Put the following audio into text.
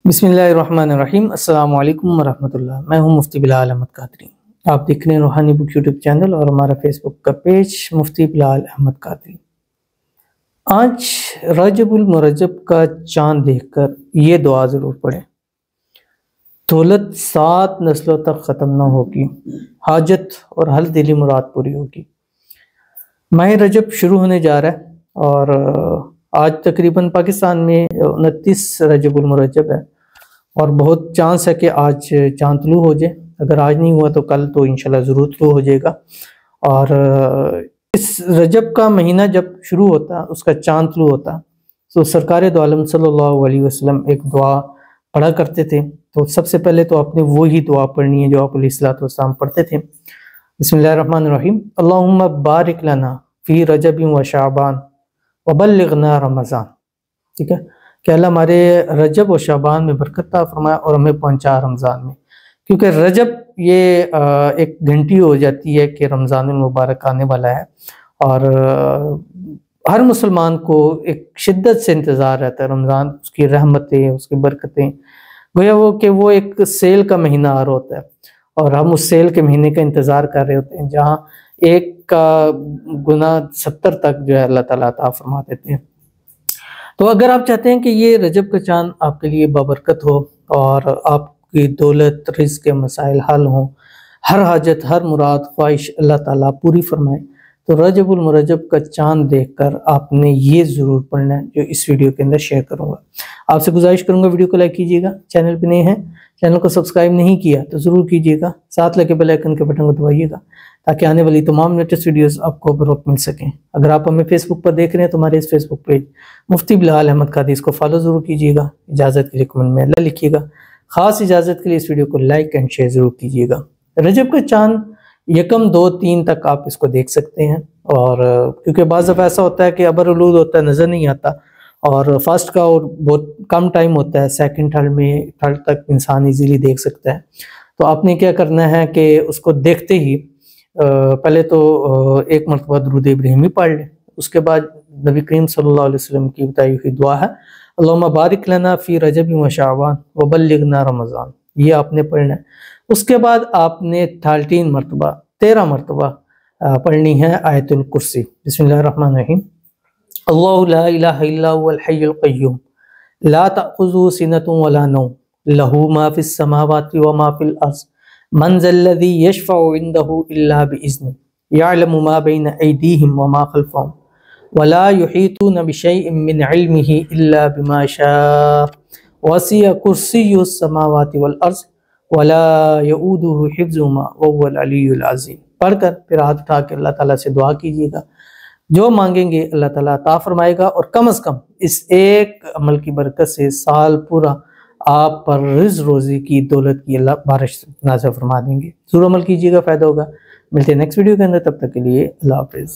بسم اللہ الرحمن الرحیم۔ السلام علیکم ورحمۃ اللہ۔ میں ہوں مفتی بلال احمد قادری۔ آپ دیکھ رہے ہیں روحانی بک یوٹیوب چینل اور ہمارا فیس بک کا پیج مفتی بلال احمد قادری۔ آج رجب المرجب کا چاند دیکھ کر یہ دعا ضرور پڑھیں: دولت 7 نسلوں تک ختم نہ ہوگی، حاجت اور ہر دلی مراد پوری ہوگی۔ ماہ رجب شروع ہونے جا رہا ہے اور آج تقریباً پاکستان میں 29 رجب المرجب ہے اور بہت چانس ہے کہ آج چاند طلوع ہو جائے۔ اگر آج نہیں ہوا تو کل تو انشاءاللہ ضرور طلوع ہو جائے گا۔ اور اس رجب کا مہینہ جب شروع ہوتا اس کا چاند طلوع ہوتا تو سرکار دو عالم صلی اللہ علیہ وسلم ایک دعا پڑھا کرتے تھے۔ تو سب سے پہلے تو آپ نے وہی دعا پڑھنی ہے جو آپ علیہ الصلوۃ والسلام پڑھتے تھے۔ بسم اللہ الرحمن الرحیم۔ اللہم بارک لنا فی رجب و شعبان وبلغنا رمضان۔ ٹھیک ہے کہ اللہ ہمارے رجب و شعبان میں برکت عطا فرمائے اور ہمیں پہنچا رمضان میں، کیونکہ رجب یہ ایک گھنٹی ہو جاتی ہے کہ رمضان المبارک آنے والا ہے اور ہر مسلمان کو ایک شدت سے انتظار رہتا ہے رمضان، اس کی رحمتیں، اس کی برکتیں، گویا وہ ایک سیل کا مہینہ آ رہا ہوتا ہے اور ہم اس سیل کے مہینے کا انتظار کر رہے ہوتے ہیں جہاں ایک کا گناہ 70 تک جو ہے اللہ تعالیٰ عطا فرما دیتے ہیں۔ تو اگر آپ چاہتے ہیں کہ یہ رجب کا چاند آپ کے لیے بابرکت ہو اور آپ کی دولت، رزق کے مسائل حل ہوں، ہر حاجت، ہر مراد، خواہش اللہ تعالیٰ پوری فرمائے، تو رجب المرجب کا چاند دیکھ کر آپ نے یہ ضرور پڑھنا ہے جو اس ویڈیو کے اندر شیئر کروں گا۔ آپ سے گزارش کروں گا ویڈیو کو لائک کیجیے گا، چینل پہ نئے ہیں چینل کو سبسکرائب نہیں کیا تو ضرور کیجیے گا، ساتھ لگے بیل آئیکن کے بٹن کو دبائیے گا تاکہ آنے والی تمام لیٹسٹ ویڈیوز آپ کو بر وقت مل سکیں۔ اگر آپ ہمیں فیس بک پر دیکھ رہے ہیں تو ہمارے اس فیس بک پیج مفتی بلال احمد قادری اس کو فالو ضرور کیجیے گا۔ اجازت کے لیے کمنٹ میں اللہ لکھیے گا، خاص اجازت کے لیے اس ویڈیو کو لائک اینڈ شیئر ضرور کیجیے گا۔ رجب کا چاند 1، 2، 3 تک آپ اس کو دیکھ سکتے ہیں، اور کیونکہ بعض دفعہ ایسا ہوتا ہے کہ ابر الود ہوتا ہے، نظر نہیں آتا، اور فرسٹ کا اور بہت کم ٹائم ہوتا ہے، سیکنڈ تھرڈ تک انسان ایزیلی دیکھ سکتا ہے۔ تو آپ نے کیا کرنا ہے کہ اس کو دیکھتے ہی پہلے تو ایک مرتبہ درود ابراہیمی پڑھ لیں، اس کے بعد نبی کریم صلی اللہ علیہ وسلم کی بتائی ہوئی دعا ہے اللہم بارک لنا فی رجب و شعبان وبلغنا رمضان، یہ آپ نے پڑھنا ہے۔ اس کے بعد آپ نے 13 مرتبہ پڑھنی ہے آیت الکرسی۔ بسم اللہ الرحمن الرحیم۔ اللہ لا الہ الا هو الحی القیوم لا تأخذہ سنۃ ولا نوم لہ ما فی السماوات وما فی الارض من ذا الذی یشفع عندہ الا بإذنہ یعلم ما بین ایدیہم وما خلفہم ولا یحیطون بشیء من علمہ الا بما شاء وسع کرسیہ السماوات والارض ولا یؤودہ حفظہما وهو العلی العظیم۔ پڑھ کر پھر ہاتھ اٹھا کے اللہ تعالیٰ سے دعا کیجیے گا، جو مانگیں گے اللہ تعالیٰ عطا فرمائے گا، اور کم از کم اس ایک عمل کی برکت سے سال پورا آپ پر رزق روزی کی، دولت کی اللہ بارش نازل فرما دیں گے۔ ضرور عمل کیجیے گا، فائدہ ہوگا۔ ملتے ہیں نیکسٹ ویڈیو کے اندر، تب تک کے لیے اللہ حافظ۔